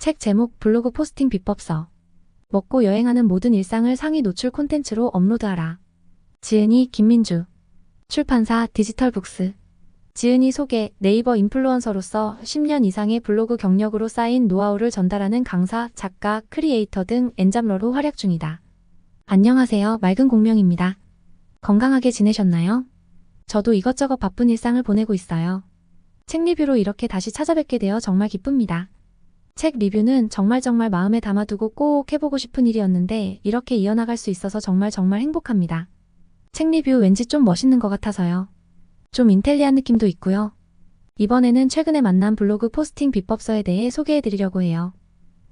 책 제목 블로그 포스팅 비법서. 먹고 여행하는 모든 일상을 상위 노출 콘텐츠로 업로드하라. 지은이 김민주. 출판사 디지털북스. 지은이 소개. 네이버 인플루언서로서 10년 이상의 블로그 경력으로 쌓인 노하우를 전달하는 강사, 작가, 크리에이터 등 엔잡러로 활약 중이다. 안녕하세요. 맑은 공명입니다. 건강하게 지내셨나요? 저도 이것저것 바쁜 일상을 보내고 있어요. 책 리뷰로 이렇게 다시 찾아뵙게 되어 정말 기쁩니다. 책 리뷰는 정말 마음에 담아두고 꼭 해보고 싶은 일이었는데 이렇게 이어나갈 수 있어서 정말 행복합니다. 책 리뷰 왠지 좀 멋있는 것 같아서요. 좀 인텔리한 느낌도 있고요. 이번에는 최근에 만난 블로그 포스팅 비법서에 대해 소개해드리려고 해요.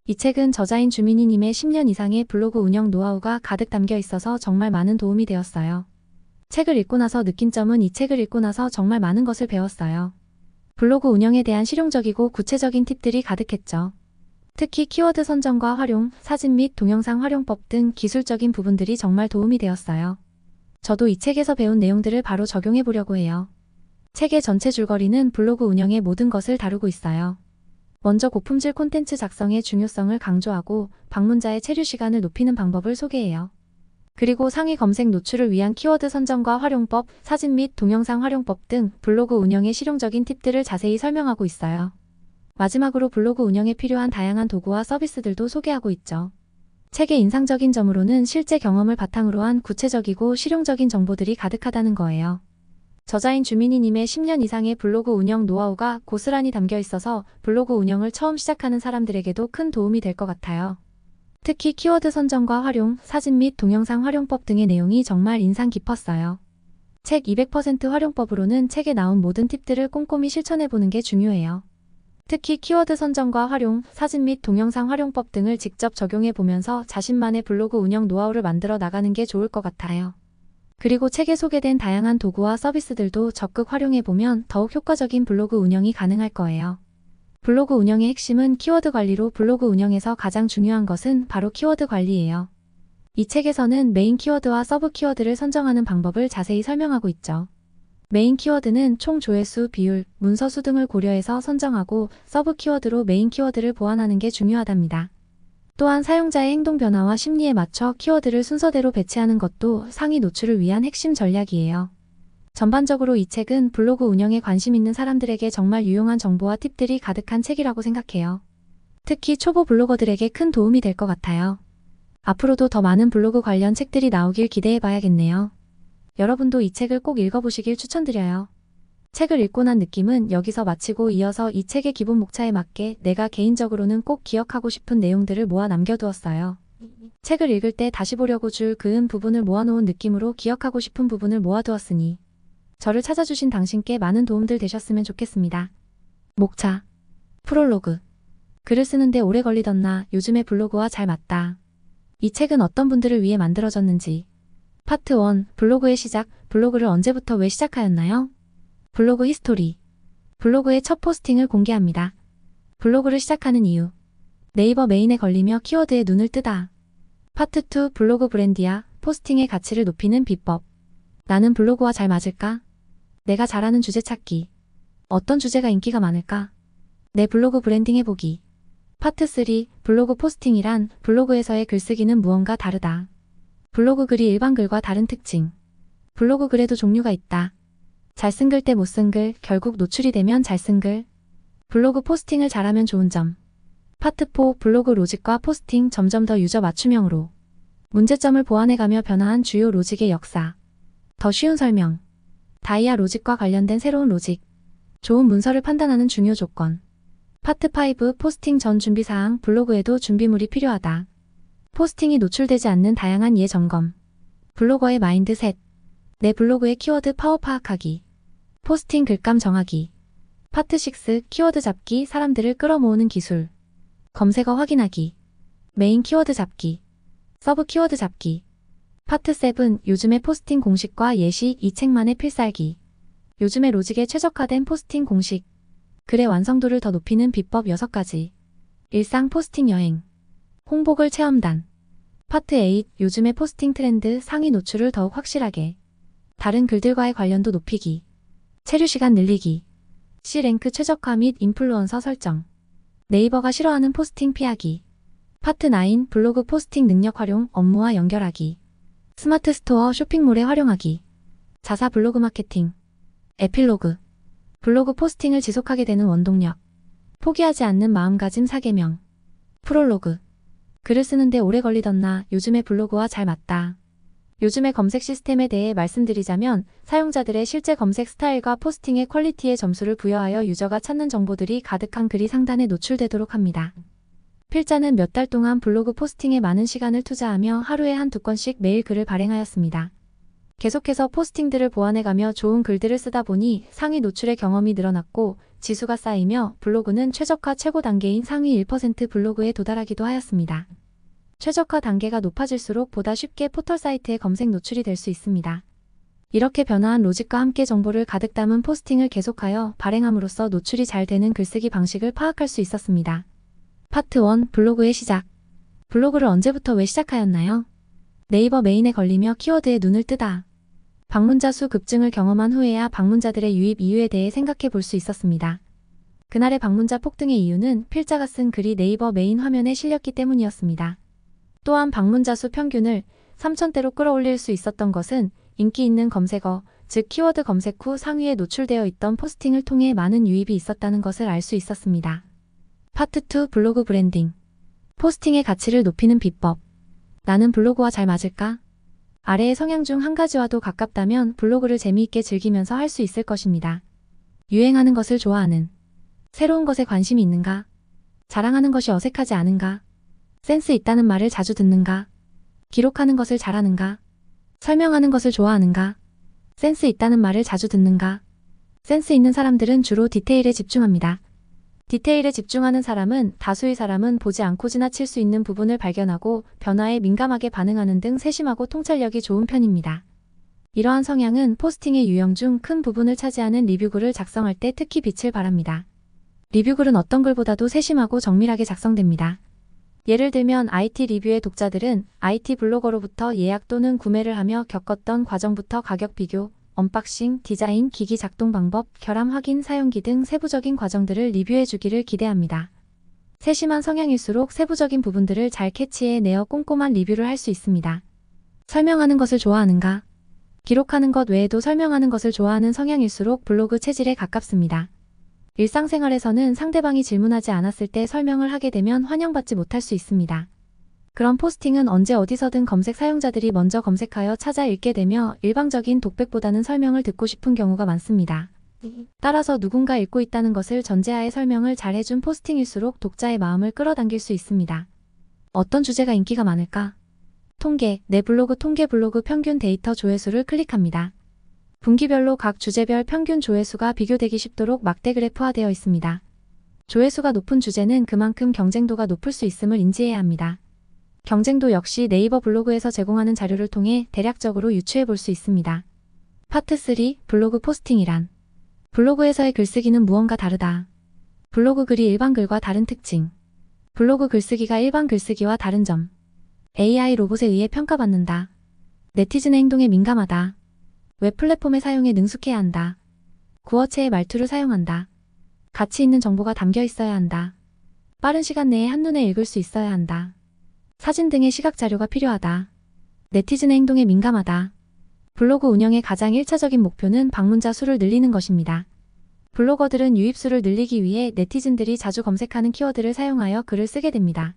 이 책은 저자인 주민이님의 10년 이상의 블로그 운영 노하우가 가득 담겨 있어서 정말 많은 도움이 되었어요. 책을 읽고 나서 느낀 점은 이 책을 읽고 나서 정말 많은 것을 배웠어요. 블로그 운영에 대한 실용적이고 구체적인 팁들이 가득했죠. 특히 키워드 선정과 활용, 사진 및 동영상 활용법 등 기술적인 부분들이 정말 도움이 되었어요. 저도 이 책에서 배운 내용들을 바로 적용해 보려고 해요. 책의 전체 줄거리는 블로그 운영의 모든 것을 다루고 있어요. 먼저 고품질 콘텐츠 작성의 중요성을 강조하고 방문자의 체류 시간을 높이는 방법을 소개해요. 그리고 상위 검색 노출을 위한 키워드 선정과 활용법, 사진 및 동영상 활용법 등 블로그 운영의 실용적인 팁들을 자세히 설명하고 있어요. 마지막으로 블로그 운영에 필요한 다양한 도구와 서비스들도 소개하고 있죠. 책의 인상적인 점으로는 실제 경험을 바탕으로 한 구체적이고 실용적인 정보들이 가득하다는 거예요. 저자인 주민이님의 10년 이상의 블로그 운영 노하우가 고스란히 담겨 있어서 블로그 운영을 처음 시작하는 사람들에게도 큰 도움이 될 것 같아요. 특히 키워드 선정과 활용, 사진 및 동영상 활용법 등의 내용이 정말 인상 깊었어요. 책 200% 활용법으로는 책에 나온 모든 팁들을 꼼꼼히 실천해보는 게 중요해요. 특히 키워드 선정과 활용, 사진 및 동영상 활용법 등을 직접 적용해보면서 자신만의 블로그 운영 노하우를 만들어 나가는 게 좋을 것 같아요. 그리고 책에 소개된 다양한 도구와 서비스들도 적극 활용해보면 더욱 효과적인 블로그 운영이 가능할 거예요. 블로그 운영의 핵심은 키워드 관리로 블로그 운영에서 가장 중요한 것은 바로 키워드 관리예요. 이 책에서는 메인 키워드와 서브 키워드를 선정하는 방법을 자세히 설명하고 있죠. 메인 키워드는 총 조회수, 비율, 문서 수 등을 고려해서 선정하고 서브 키워드로 메인 키워드를 보완하는 게 중요하답니다. 또한 사용자의 행동 변화와 심리에 맞춰 키워드를 순서대로 배치하는 것도 상위 노출을 위한 핵심 전략이에요. 전반적으로 이 책은 블로그 운영에 관심 있는 사람들에게 정말 유용한 정보와 팁들이 가득한 책이라고 생각해요. 특히 초보 블로거들에게 큰 도움이 될 것 같아요. 앞으로도 더 많은 블로그 관련 책들이 나오길 기대해 봐야겠네요. 여러분도 이 책을 꼭 읽어보시길 추천드려요. 책을 읽고 난 느낌은 여기서 마치고 이어서 이 책의 기본 목차에 맞게 내가 개인적으로는 꼭 기억하고 싶은 내용들을 모아 남겨두었어요. 책을 읽을 때 다시 보려고 줄 그은 부분을 모아놓은 느낌으로 기억하고 싶은 부분을 모아두었으니 저를 찾아주신 당신께 많은 도움들 되셨으면 좋겠습니다. 목차. 프롤로그. 글을 쓰는데 오래 걸리던 요즘에 블로그와 잘 맞다. 이 책은 어떤 분들을 위해 만들어졌는지. 파트 1. 블로그의 시작. 블로그를 언제부터 왜 시작하였나요? 블로그 히스토리. 블로그의 첫 포스팅을 공개합니다. 블로그를 시작하는 이유. 네이버 메인에 걸리며 키워드에 눈을 뜨다. 파트 2. 블로그 브랜디아. 포스팅의 가치를 높이는 비법. 나는 블로그와 잘 맞을까? 내가 잘하는 주제 찾기. 어떤 주제가 인기가 많을까? 내 블로그 브랜딩 해보기. 파트 3. 블로그 포스팅이란 블로그에서의 글쓰기는 무언가 다르다. 블로그 글이 일반 글과 다른 특징. 블로그 글에도 종류가 있다. 잘 쓴 글 대 못 쓴 글, 결국 노출이 되면 잘 쓴 글. 블로그 포스팅을 잘하면 좋은 점. 파트 4. 블로그 로직과 포스팅 점점 더 유저 맞춤형으로. 문제점을 보완해가며 변화한 주요 로직의 역사. 더 쉬운 설명. 다이아 로직과 관련된 새로운 로직. 좋은 문서를 판단하는 중요 조건. 파트 5. 포스팅 전 준비사항. 블로그에도 준비물이 필요하다. 포스팅이 노출되지 않는 다양한 예점검. 블로거의 마인드셋. 내 블로그의 키워드 파워 파악하기. 포스팅 글감 정하기. 파트 6. 키워드 잡기. 사람들을 끌어모으는 기술. 검색어 확인하기. 메인 키워드 잡기. 서브 키워드 잡기. 파트 7. 요즘의 포스팅 공식과 예시. 이 책만의 필살기. 요즘의 로직에 최적화된 포스팅 공식. 글의 완성도를 더 높이는 비법 6가지. 일상 포스팅 여행. 홍보글 체험단. 파트 8. 요즘의 포스팅 트렌드. 상위 노출을 더욱 확실하게. 다른 글들과의 관련도 높이기. 체류 시간 늘리기. C랭크 최적화 및 인플루언서 설정. 네이버가 싫어하는 포스팅 피하기. 파트 9 블로그 포스팅 능력 활용 업무와 연결하기. 스마트 스토어 쇼핑몰에 활용하기. 자사 블로그 마케팅. 에필로그. 블로그 포스팅을 지속하게 되는 원동력. 포기하지 않는 마음가짐 4계명. 프롤로그. 글을 쓰는데 오래 걸리던 요즘의 블로그와 잘 맞다. 요즘의 검색 시스템에 대해 말씀드리자면 사용자들의 실제 검색 스타일과 포스팅의 퀄리티에 점수를 부여하여 유저가 찾는 정보들이 가득한 글이 상단에 노출되도록 합니다. 필자는 몇 달 동안 블로그 포스팅에 많은 시간을 투자하며 하루에 한두 건씩 매일 글을 발행하였습니다. 계속해서 포스팅들을 보완해가며 좋은 글들을 쓰다 보니 상위 노출의 경험이 늘어났고 지수가 쌓이며 블로그는 최적화 최고 단계인 상위 1% 블로그에 도달하기도 하였습니다. 최적화 단계가 높아질수록 보다 쉽게 포털 사이트에 검색 노출이 될 수 있습니다. 이렇게 변화한 로직과 함께 정보를 가득 담은 포스팅을 계속하여 발행함으로써 노출이 잘 되는 글쓰기 방식을 파악할 수 있었습니다. 파트 1 블로그의 시작. 블로그를 언제부터 왜 시작하였나요? 네이버 메인에 걸리며 키워드에 눈을 뜨다. 방문자 수 급증을 경험한 후에야 방문자들의 유입 이유에 대해 생각해 볼 수 있었습니다. 그날의 방문자 폭등의 이유는 필자가 쓴 글이 네이버 메인 화면에 실렸기 때문이었습니다. 또한 방문자 수 평균을 3,000대로 끌어올릴 수 있었던 것은 인기 있는 검색어, 즉 키워드 검색 후 상위에 노출되어 있던 포스팅을 통해 많은 유입이 있었다는 것을 알 수 있었습니다. 파트 2 블로그 브랜딩. 포스팅의 가치를 높이는 비법. 나는 블로그와 잘 맞을까? 아래의 성향 중 한 가지와도 가깝다면 블로그를 재미있게 즐기면서 할 수 있을 것입니다. 유행하는 것을 좋아하는. 새로운 것에 관심이 있는가? 자랑하는 것이 어색하지 않은가? 센스 있다는 말을 자주 듣는가? 기록하는 것을 잘하는가? 설명하는 것을 좋아하는가? 센스 있다는 말을 자주 듣는가? 센스 있는 사람들은 주로 디테일에 집중합니다. 디테일에 집중하는 사람은 다수의 사람은 보지 않고 지나칠 수 있는 부분을 발견하고 변화에 민감하게 반응하는 등 세심하고 통찰력이 좋은 편입니다. 이러한 성향은 포스팅의 유형 중 큰 부분을 차지하는 리뷰글을 작성할 때 특히 빛을 발합니다. 리뷰글은 어떤 글보다도 세심하고 정밀하게 작성됩니다. 예를 들면 IT 리뷰의 독자들은 IT 블로거로부터 예약 또는 구매를 하며 겪었던 과정부터 가격 비교, 언박싱, 디자인, 기기 작동 방법, 결함 확인, 사용기 등 세부적인 과정들을 리뷰해 주기를 기대합니다. 세심한 성향일수록 세부적인 부분들을 잘 캐치해내어 꼼꼼한 리뷰를 할 수 있습니다. 설명하는 것을 좋아하는가? 기록하는 것 외에도 설명하는 것을 좋아하는 성향일수록 블로그 체질에 가깝습니다. 일상생활에서는 상대방이 질문하지 않았을 때 설명을 하게 되면 환영받지 못할 수 있습니다. 그런 포스팅은 언제 어디서든 검색 사용자들이 먼저 검색하여 찾아 읽게 되며 일방적인 독백보다는 설명을 듣고 싶은 경우가 많습니다. 따라서 누군가 읽고 있다는 것을 전제하에 설명을 잘 해준 포스팅일수록 독자의 마음을 끌어당길 수 있습니다. 어떤 주제가 인기가 많을까? 통계, 내 블로그 통계 블로그 평균 데이터 조회수를 클릭합니다. 분기별로 각 주제별 평균 조회수가 비교되기 쉽도록 막대 그래프화되어 있습니다. 조회수가 높은 주제는 그만큼 경쟁도가 높을 수 있음을 인지해야 합니다. 경쟁도 역시 네이버 블로그에서 제공하는 자료를 통해 대략적으로 유추해 볼 수 있습니다. 파트 3 블로그 포스팅이란. 블로그에서의 글쓰기는 무언가 다르다. 블로그 글이 일반 글과 다른 특징. 블로그 글쓰기가 일반 글쓰기와 다른 점. AI 로봇에 의해 평가받는다. 네티즌의 행동에 민감하다. 웹 플랫폼의 사용에 능숙해야 한다. 구어체의 말투를 사용한다. 가치 있는 정보가 담겨 있어야 한다. 빠른 시간 내에 한눈에 읽을 수 있어야 한다. 사진 등의 시각 자료가 필요하다. 네티즌의 행동에 민감하다. 블로그 운영의 가장 1차적인 목표는 방문자 수를 늘리는 것입니다. 블로거들은 유입수를 늘리기 위해 네티즌들이 자주 검색하는 키워드를 사용하여 글을 쓰게 됩니다.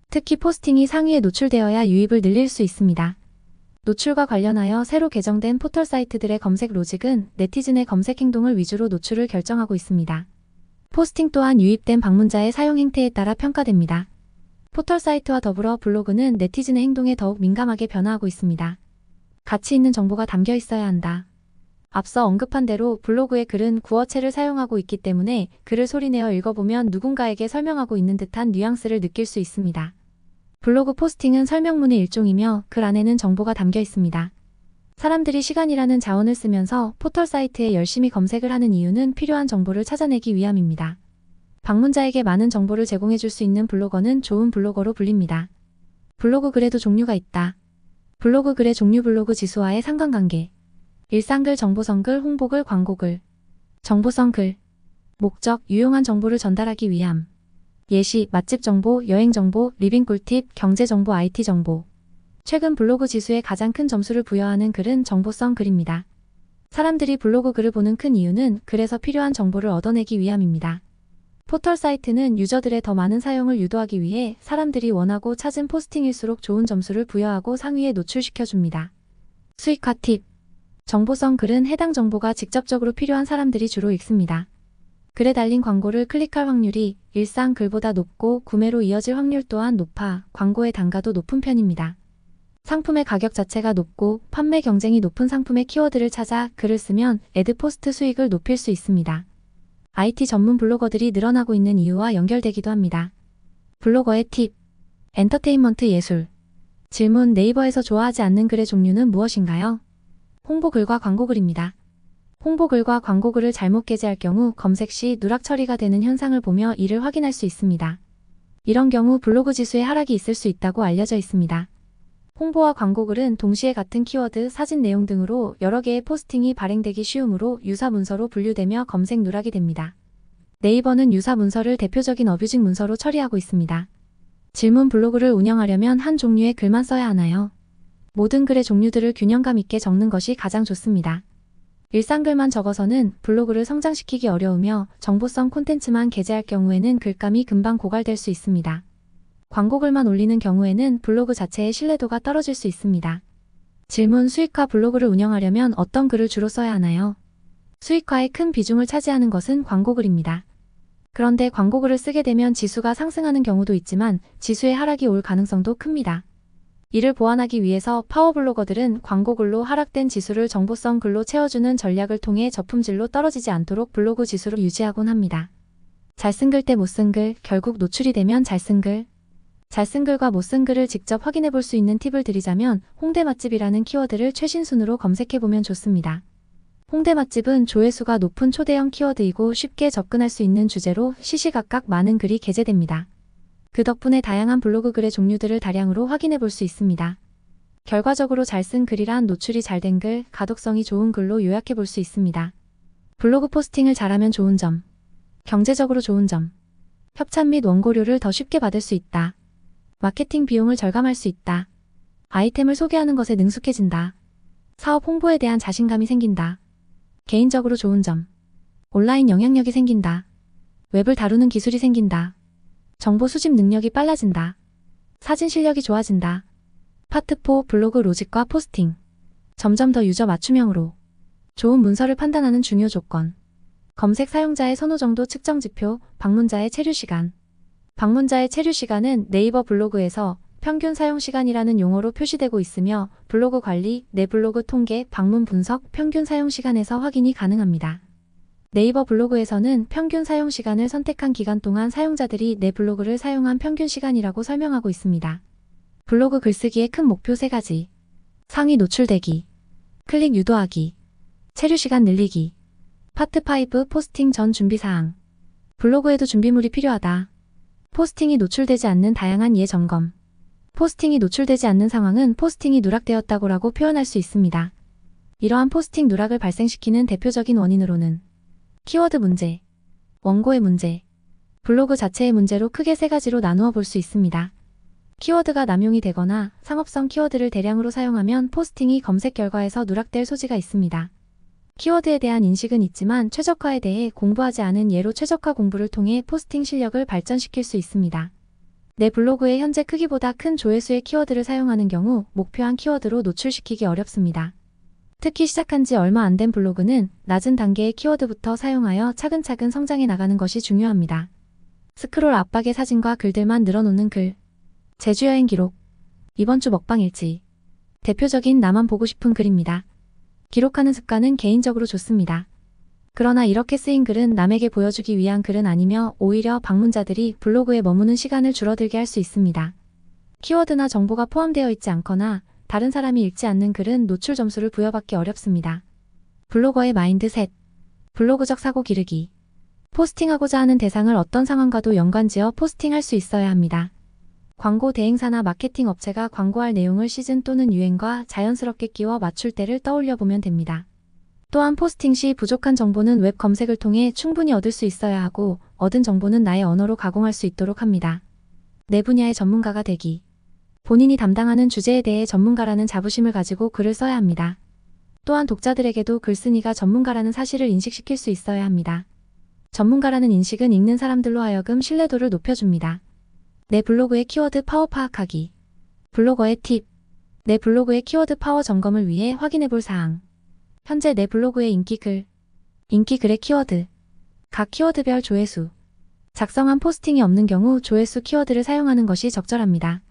특히 포스팅이 상위에 노출되어야 유입을 늘릴 수 있습니다. 노출과 관련하여 새로 개정된 포털 사이트들의 검색 로직은 네티즌의 검색 행동을 위주로 노출을 결정하고 있습니다. 포스팅 또한 유입된 방문자의 사용 행태에 따라 평가됩니다. 포털 사이트와 더불어 블로그는 네티즌의 행동에 더욱 민감하게 변화하고 있습니다. 가치 있는 정보가 담겨 있어야 한다. 앞서 언급한 대로 블로그의 글은 구어체를 사용하고 있기 때문에 글을 소리내어 읽어보면 누군가에게 설명하고 있는 듯한 뉘앙스를 느낄 수 있습니다. 블로그 포스팅은 설명문의 일종이며 글 안에는 정보가 담겨 있습니다. 사람들이 시간이라는 자원을 쓰면서 포털 사이트에 열심히 검색을 하는 이유는 필요한 정보를 찾아내기 위함입니다. 방문자에게 많은 정보를 제공해 줄 수 있는 블로거는 좋은 블로거로 불립니다. 블로그 글에도 종류가 있다. 블로그 글의 종류 블로그 지수와의 상관관계. 일상글, 정보성글, 홍보글, 광고글. 정보성 글. 목적, 유용한 정보를 전달하기 위함. 예시, 맛집 정보, 여행 정보, 리빙 꿀팁, 경제 정보, IT 정보. 최근 블로그 지수에 가장 큰 점수를 부여하는 글은 정보성 글입니다. 사람들이 블로그 글을 보는 큰 이유는 글에서 필요한 정보를 얻어내기 위함입니다. 포털 사이트는 유저들의 더 많은 사용을 유도하기 위해 사람들이 원하고 찾은 포스팅일수록 좋은 점수를 부여하고 상위에 노출시켜줍니다. 수익화 팁. 정보성 글은 해당 정보가 직접적으로 필요한 사람들이 주로 읽습니다. 글에 달린 광고를 클릭할 확률이 일상 글보다 높고 구매로 이어질 확률 또한 높아 광고의 단가도 높은 편입니다. 상품의 가격 자체가 높고 판매 경쟁이 높은 상품의 키워드를 찾아 글을 쓰면 애드포스트 수익을 높일 수 있습니다. IT 전문 블로거들이 늘어나고 있는 이유와 연결되기도 합니다. 블로거의 팁. 엔터테인먼트 예술. 질문, 네이버에서 좋아하지 않는 글의 종류는 무엇인가요? 홍보글과 광고글입니다. 홍보글과 광고글을 잘못 게재할 경우 검색 시 누락 처리가 되는 현상을 보며 이를 확인할 수 있습니다. 이런 경우 블로그 지수에 하락이 있을 수 있다고 알려져 있습니다. 홍보와 광고글은 동시에 같은 키워드, 사진 내용 등으로 여러 개의 포스팅이 발행되기 쉬우므로 유사 문서로 분류되며 검색 누락이 됩니다. 네이버는 유사 문서를 대표적인 어뷰징 문서로 처리하고 있습니다. 질문, 블로그를 운영하려면 한 종류의 글만 써야 하나요? 모든 글의 종류들을 균형감 있게 적는 것이 가장 좋습니다. 일상글만 적어서는 블로그를 성장시키기 어려우며 정보성 콘텐츠만 게재할 경우에는 글감이 금방 고갈될 수 있습니다. 광고글만 올리는 경우에는 블로그 자체의 신뢰도가 떨어질 수 있습니다. 질문, 수익화 블로그를 운영하려면 어떤 글을 주로 써야 하나요? 수익화에 큰 비중을 차지하는 것은 광고글입니다. 그런데 광고글을 쓰게 되면 지수가 상승하는 경우도 있지만 지수의 하락이 올 가능성도 큽니다. 이를 보완하기 위해서 파워블로거들은 광고글로 하락된 지수를 정보성 글로 채워주는 전략을 통해 저품질로 떨어지지 않도록 블로그 지수를 유지하곤 합니다. 잘 쓴 글 대 못 쓴 글, 결국 노출이 되면 잘 쓴 글. 잘 쓴 글과 못 쓴 글을 직접 확인해 볼 수 있는 팁을 드리자면 홍대 맛집이라는 키워드를 최신순으로 검색해 보면 좋습니다. 홍대 맛집은 조회수가 높은 초대형 키워드이고 쉽게 접근할 수 있는 주제로 시시각각 많은 글이 게재됩니다. 그 덕분에 다양한 블로그 글의 종류들을 다량으로 확인해 볼 수 있습니다. 결과적으로 잘 쓴 글이란 노출이 잘 된 글, 가독성이 좋은 글로 요약해 볼 수 있습니다. 블로그 포스팅을 잘하면 좋은 점. 경제적으로 좋은 점. 협찬 및 원고료를 더 쉽게 받을 수 있다. 마케팅 비용을 절감할 수 있다. 아이템을 소개하는 것에 능숙해진다. 사업 홍보에 대한 자신감이 생긴다. 개인적으로 좋은 점. 온라인 영향력이 생긴다. 웹을 다루는 기술이 생긴다. 정보 수집 능력이 빨라진다. 사진 실력이 좋아진다. 파트 4 블로그 로직과 포스팅. 점점 더 유저 맞춤형으로. 좋은 문서를 판단하는 중요 조건. 검색 사용자의 선호 정도 측정 지표, 방문자의 체류 시간. 방문자의 체류 시간은 네이버 블로그에서 평균 사용 시간이라는 용어로 표시되고 있으며 블로그 관리, 내 블로그 통계, 방문 분석, 평균 사용 시간에서 확인이 가능합니다. 네이버 블로그에서는 평균 사용 시간을 선택한 기간 동안 사용자들이 내 블로그를 사용한 평균 시간이라고 설명하고 있습니다. 블로그 글쓰기의 큰 목표 3가지. 상위 노출되기, 클릭 유도하기, 체류 시간 늘리기. 파트 5 포스팅 전 준비사항. 블로그에도 준비물이 필요하다. 포스팅이 노출되지 않는 다양한 예점검. 포스팅이 노출되지 않는 상황은 포스팅이 누락되었다고라고 표현할 수 있습니다. 이러한 포스팅 누락을 발생시키는 대표적인 원인으로는 키워드 문제, 원고의 문제, 블로그 자체의 문제로 크게 3가지로 나누어 볼 수 있습니다. 키워드가 남용이 되거나 상업성 키워드를 대량으로 사용하면 포스팅이 검색 결과에서 누락될 소지가 있습니다. 키워드에 대한 인식은 있지만 최적화에 대해 공부하지 않은 예로 최적화 공부를 통해 포스팅 실력을 발전시킬 수 있습니다. 내 블로그의 현재 크기보다 큰 조회수의 키워드를 사용하는 경우 목표한 키워드로 노출시키기 어렵습니다. 특히 시작한 지 얼마 안 된 블로그는 낮은 단계의 키워드부터 사용하여 차근차근 성장해 나가는 것이 중요합니다. 스크롤 압박의 사진과 글들만 늘어놓는 글. 제주여행 기록. 이번 주 먹방 일지. 대표적인 나만 보고 싶은 글입니다. 기록하는 습관은 개인적으로 좋습니다. 그러나 이렇게 쓰인 글은 남에게 보여주기 위한 글은 아니며 오히려 방문자들이 블로그에 머무는 시간을 줄어들게 할 수 있습니다. 키워드나 정보가 포함되어 있지 않거나 다른 사람이 읽지 않는 글은 노출 점수를 부여받기 어렵습니다. 블로거의 마인드셋. 블로그적 사고 기르기. 포스팅하고자 하는 대상을 어떤 상황과도 연관지어 포스팅할 수 있어야 합니다. 광고 대행사나 마케팅 업체가 광고할 내용을 시즌 또는 유행과 자연스럽게 끼워 맞출 때를 떠올려 보면 됩니다. 또한 포스팅 시 부족한 정보는 웹 검색을 통해 충분히 얻을 수 있어야 하고 얻은 정보는 나의 언어로 가공할 수 있도록 합니다. 내 분야의 전문가가 되기. 본인이 담당하는 주제에 대해 전문가라는 자부심을 가지고 글을 써야 합니다. 또한 독자들에게도 글쓴이가 전문가라는 사실을 인식시킬 수 있어야 합니다. 전문가라는 인식은 읽는 사람들로 하여금 신뢰도를 높여줍니다. 내 블로그의 키워드 파워 파악하기. 블로거의 팁. 내 블로그의 키워드 파워 점검을 위해 확인해볼 사항. 현재 내 블로그의 인기글. 인기글의 키워드. 각 키워드별 조회수. 작성한 포스팅이 없는 경우 조회수 키워드를 사용하는 것이 적절합니다.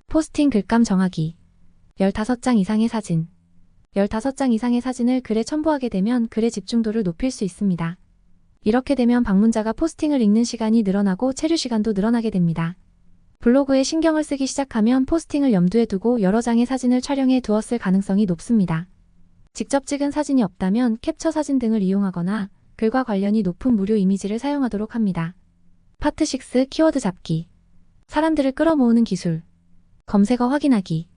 포스팅 글감 정하기. 15장 이상의 사진. 15장 이상의 사진을 글에 첨부하게 되면 글의 집중도를 높일 수 있습니다. 이렇게 되면 방문자가 포스팅을 읽는 시간이 늘어나고 체류 시간도 늘어나게 됩니다. 블로그에 신경을 쓰기 시작하면 포스팅을 염두에 두고 여러 장의 사진을 촬영해 두었을 가능성이 높습니다. 직접 찍은 사진이 없다면 캡처 사진 등을 이용하거나 글과 관련이 높은 무료 이미지를 사용하도록 합니다. 파트 6 키워드 잡기. 사람들을 끌어모으는 기술. 검색어 확인하기.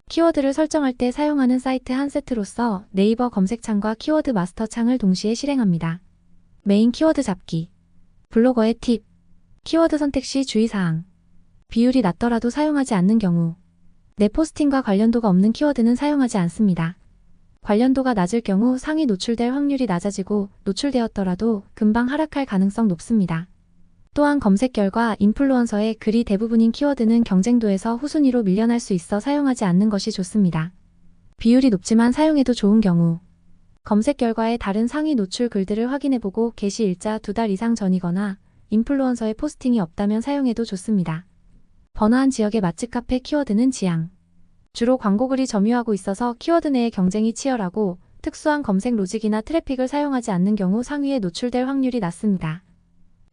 키워드를 설정할 때 사용하는 사이트 한 세트로서 네이버 검색창과 키워드 마스터 창을 동시에 실행합니다. 메인 키워드 잡기. 블로거의 팁. 키워드 선택 시 주의사항. 비율이 낮더라도 사용하지 않는 경우. 내 포스팅과 관련도가 없는 키워드는 사용하지 않습니다. 관련도가 낮을 경우 상위 노출될 확률이 낮아지고 노출되었더라도 금방 하락할 가능성 높습니다. 또한 검색 결과 인플루언서의 글이 대부분인 키워드는 경쟁도에서 후순위로 밀려날 수 있어 사용하지 않는 것이 좋습니다. 비율이 높지만 사용해도 좋은 경우. 검색 결과의 다른 상위 노출 글들을 확인해보고 게시 일자 2달 이상 전이거나 인플루언서의 포스팅이 없다면 사용해도 좋습니다. 번화한 지역의 맛집 카페 키워드는 지향. 주로 광고글이 점유하고 있어서 키워드 내의 경쟁이 치열하고 특수한 검색 로직이나 트래픽을 사용하지 않는 경우 상위에 노출될 확률이 낮습니다.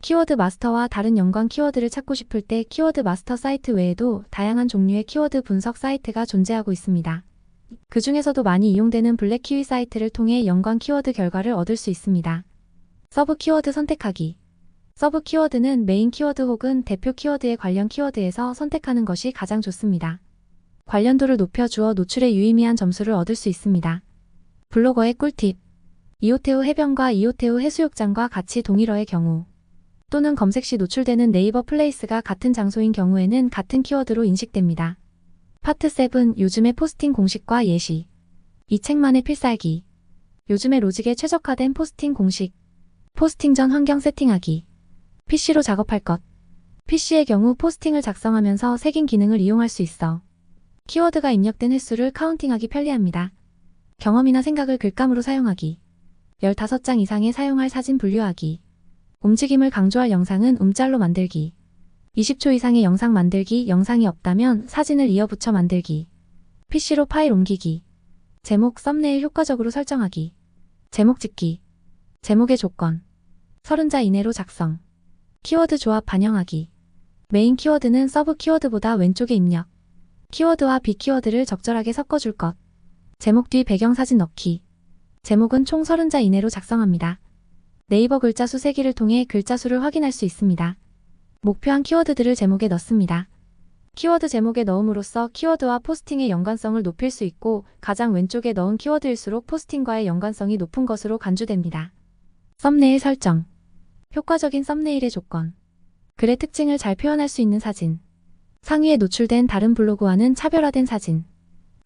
키워드 마스터와 다른 연관 키워드를 찾고 싶을 때 키워드 마스터 사이트 외에도 다양한 종류의 키워드 분석 사이트가 존재하고 있습니다. 그 중에서도 많이 이용되는 블랙키위 사이트를 통해 연관 키워드 결과를 얻을 수 있습니다. 서브 키워드 선택하기. 서브 키워드는 메인 키워드 혹은 대표 키워드의 관련 키워드에서 선택하는 것이 가장 좋습니다. 관련도를 높여주어 노출에 유의미한 점수를 얻을 수 있습니다. 블로거의 꿀팁. 이호테우 해변과 이호테우 해수욕장과 같이 동일어의 경우 또는 검색 시 노출되는 네이버 플레이스가 같은 장소인 경우에는 같은 키워드로 인식됩니다. 파트 7 요즘의 포스팅 공식과 예시. 이 책만의 필살기. 요즘의 로직에 최적화된 포스팅 공식. 포스팅 전 환경 세팅하기. PC로 작업할 것. PC의 경우 포스팅을 작성하면서 색인 기능을 이용할 수 있어 키워드가 입력된 횟수를 카운팅하기 편리합니다. 경험이나 생각을 글감으로 사용하기. 15장 이상의 사용할 사진 분류하기. 움직임을 강조할 영상은 움짤로 만들기. 20초 이상의 영상 만들기. 영상이 없다면 사진을 이어붙여 만들기. PC로 파일 옮기기. 제목 썸네일 효과적으로 설정하기. 제목 짓기. 제목의 조건. 30자 이내로 작성. 키워드 조합 반영하기. 메인 키워드는 서브 키워드보다 왼쪽에 입력. 키워드와 비키워드를 적절하게 섞어줄 것. 제목 뒤 배경사진 넣기. 제목은 총 30자 이내로 작성합니다. 네이버 글자수 세기를 통해 글자수를 확인할 수 있습니다. 목표한 키워드들을 제목에 넣습니다. 키워드 제목에 넣음으로써 키워드와 포스팅의 연관성을 높일 수 있고 가장 왼쪽에 넣은 키워드일수록 포스팅과의 연관성이 높은 것으로 간주됩니다. 썸네일 설정. 효과적인 썸네일의 조건. 글의 특징을 잘 표현할 수 있는 사진. 상위에 노출된 다른 블로그와는 차별화된 사진.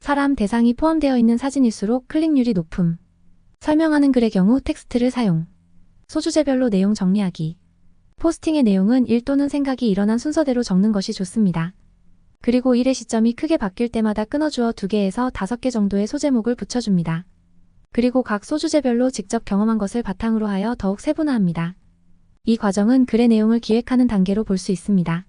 사람 대상이 포함되어 있는 사진일수록 클릭률이 높음. 설명하는 글의 경우 텍스트를 사용. 소주제별로 내용 정리하기. 포스팅의 내용은 일 또는 생각이 일어난 순서대로 적는 것이 좋습니다. 그리고 일의 시점이 크게 바뀔 때마다 끊어주어 2개에서 5개 정도의 소제목을 붙여줍니다. 그리고 각 소주제별로 직접 경험한 것을 바탕으로 하여 더욱 세분화합니다. 이 과정은 글의 내용을 기획하는 단계로 볼 수 있습니다.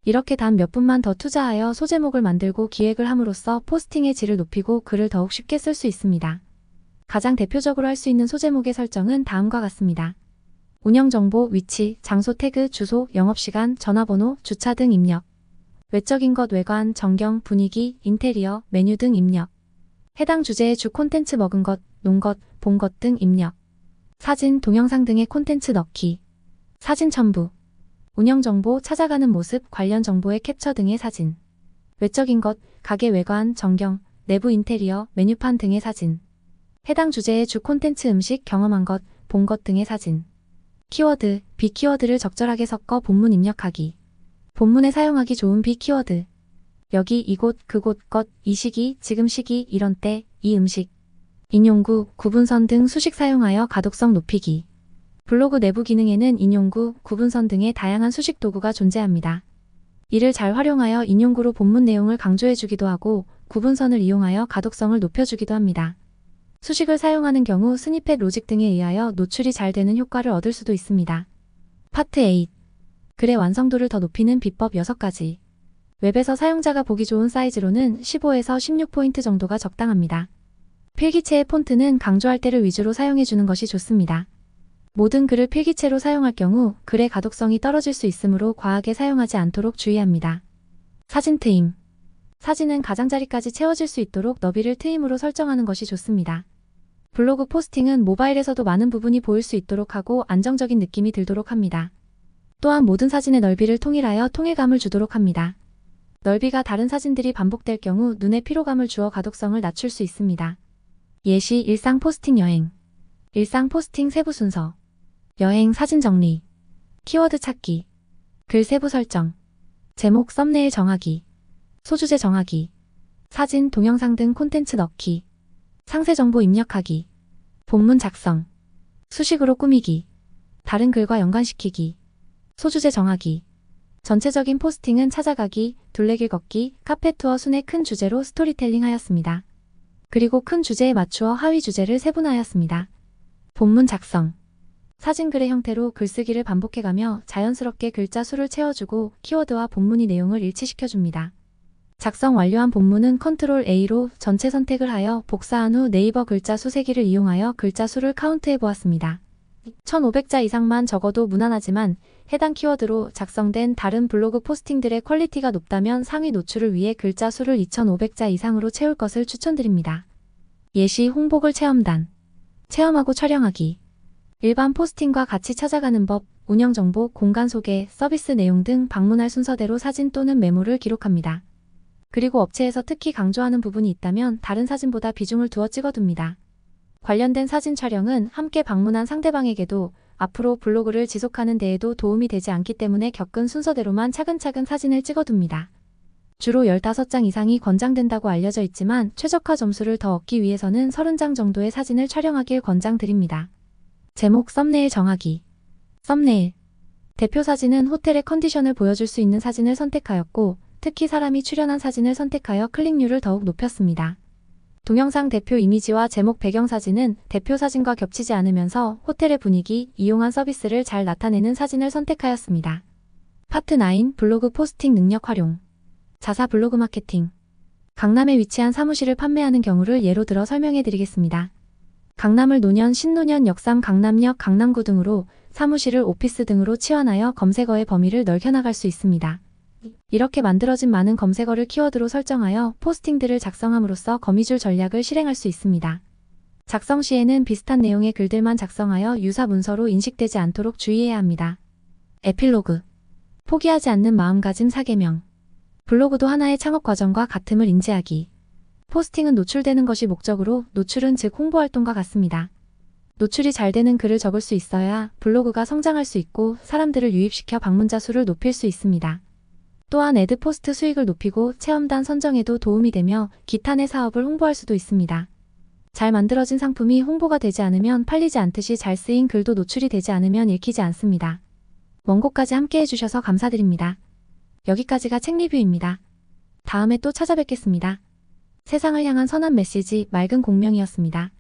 이렇게 단 몇 분만 더 투자하여 소제목을 만들고 기획을 함으로써 포스팅의 질을 높이고 글을 더욱 쉽게 쓸 수 있습니다. 가장 대표적으로 할 수 있는 소제목의 설정은 다음과 같습니다. 운영정보, 위치, 장소 태그, 주소, 영업시간, 전화번호, 주차 등 입력. 외적인 것, 외관, 전경, 분위기, 인테리어, 메뉴 등 입력. 해당 주제의 주 콘텐츠 먹은 것, 논 것, 본 것 등 입력. 사진, 동영상 등의 콘텐츠 넣기. 사진 첨부. 운영정보, 찾아가는 모습, 관련 정보의 캡처 등의 사진. 외적인 것, 가게 외관, 전경, 내부 인테리어, 메뉴판 등의 사진. 해당 주제의 주 콘텐츠 음식, 경험한 것, 본 것 등의 사진. 키워드, 비키워드를 적절하게 섞어 본문 입력하기. 본문에 사용하기 좋은 비키워드. 여기, 이곳, 그곳, 것, 이 시기, 지금 시기, 이런 때, 이 음식. 인용구, 구분선 등 수식 사용하여 가독성 높이기. 블로그 내부 기능에는 인용구, 구분선 등의 다양한 수식 도구가 존재합니다. 이를 잘 활용하여 인용구로 본문 내용을 강조해주기도 하고 구분선을 이용하여 가독성을 높여주기도 합니다. 수식을 사용하는 경우 스니펫 로직 등에 의하여 노출이 잘 되는 효과를 얻을 수도 있습니다. 파트 8. 글의 완성도를 더 높이는 비법 6가지. 웹에서 사용자가 보기 좋은 사이즈로는 15에서 16포인트 정도가 적당합니다. 필기체의 폰트는 강조할 때를 위주로 사용해주는 것이 좋습니다. 모든 글을 필기체로 사용할 경우 글의 가독성이 떨어질 수 있으므로 과하게 사용하지 않도록 주의합니다. 사진 트임. 사진은 가장자리까지 채워질 수 있도록 너비를 트임으로 설정하는 것이 좋습니다. 블로그 포스팅은 모바일에서도 많은 부분이 보일 수 있도록 하고 안정적인 느낌이 들도록 합니다. 또한 모든 사진의 넓이를 통일하여 통일감을 주도록 합니다. 넓이가 다른 사진들이 반복될 경우 눈에 피로감을 주어 가독성을 낮출 수 있습니다. 예시 일상 포스팅 여행. 일상 포스팅 세부 순서. 여행 사진 정리. 키워드 찾기. 글 세부 설정. 제목 썸네일 정하기. 소주제 정하기. 사진, 동영상 등 콘텐츠 넣기. 상세 정보 입력하기. 본문 작성. 수식으로 꾸미기. 다른 글과 연관시키기. 소주제 정하기. 전체적인 포스팅은 찾아가기, 둘레길 걷기, 카페 투어 순의 큰 주제로 스토리텔링 하였습니다. 그리고 큰 주제에 맞추어 하위 주제를 세분화하였습니다. 본문 작성. 사진글의 형태로 글쓰기를 반복해가며 자연스럽게 글자 수를 채워주고 키워드와 본문이 내용을 일치시켜줍니다. 작성 완료한 본문은 컨트롤 A로 전체 선택을 하여 복사한 후 네이버 글자 수 세기를 이용하여 글자 수를 카운트해 보았습니다. 1500자 이상만 적어도 무난하지만 해당 키워드로 작성된 다른 블로그 포스팅들의 퀄리티가 높다면 상위 노출을 위해 글자 수를 2500자 이상으로 채울 것을 추천드립니다. 예시 홍보글 체험단. 체험하고 촬영하기. 일반 포스팅과 같이 찾아가는 법, 운영 정보, 공간 소개, 서비스 내용 등 방문할 순서대로 사진 또는 메모를 기록합니다. 그리고 업체에서 특히 강조하는 부분이 있다면 다른 사진보다 비중을 두어 찍어둡니다. 관련된 사진 촬영은 함께 방문한 상대방에게도 앞으로 블로그를 지속하는 데에도 도움이 되지 않기 때문에 겪은 순서대로만 차근차근 사진을 찍어둡니다. 주로 15장 이상이 권장된다고 알려져 있지만 최적화 점수를 더 얻기 위해서는 30장 정도의 사진을 촬영하길 권장드립니다. 제목 썸네일 정하기. 썸네일. 대표 사진은 호텔의 컨디션을 보여줄 수 있는 사진을 선택하였고 특히 사람이 출연한 사진을 선택하여 클릭률을 더욱 높였습니다. 동영상 대표 이미지와 제목 배경사진은 대표 사진과 겹치지 않으면서 호텔의 분위기, 이용한 서비스를 잘 나타내는 사진을 선택하였습니다. 파트 9. 블로그 포스팅 능력 활용. 자사 블로그 마케팅. 강남에 위치한 사무실을 판매하는 경우를 예로 들어 설명해 드리겠습니다. 강남을 노년, 신노년, 역삼, 강남역, 강남구 등으로 사무실을 오피스 등으로 치환하여 검색어의 범위를 넓혀나갈 수 있습니다. 이렇게 만들어진 많은 검색어를 키워드로 설정하여 포스팅들을 작성함으로써 거미줄 전략을 실행할 수 있습니다. 작성 시에는 비슷한 내용의 글들만 작성하여 유사 문서로 인식되지 않도록 주의해야 합니다. 에필로그. 포기하지 않는 마음가짐 4계명. 블로그도 하나의 창업 과정과 같음을 인지하기. 포스팅은 노출되는 것이 목적으로 노출은 즉 홍보활동과 같습니다. 노출이 잘 되는 글을 적을 수 있어야 블로그가 성장할 수 있고 사람들을 유입시켜 방문자 수를 높일 수 있습니다. 또한 애드포스트 수익을 높이고 체험단 선정에도 도움이 되며 기타 내 사업을 홍보할 수도 있습니다. 잘 만들어진 상품이 홍보가 되지 않으면 팔리지 않듯이 잘 쓰인 글도 노출이 되지 않으면 읽히지 않습니다. 원고까지 함께 해주셔서 감사드립니다. 여기까지가 책 리뷰입니다. 다음에 또 찾아뵙겠습니다. 세상을 향한 선한 메시지 맑은 공명이었습니다.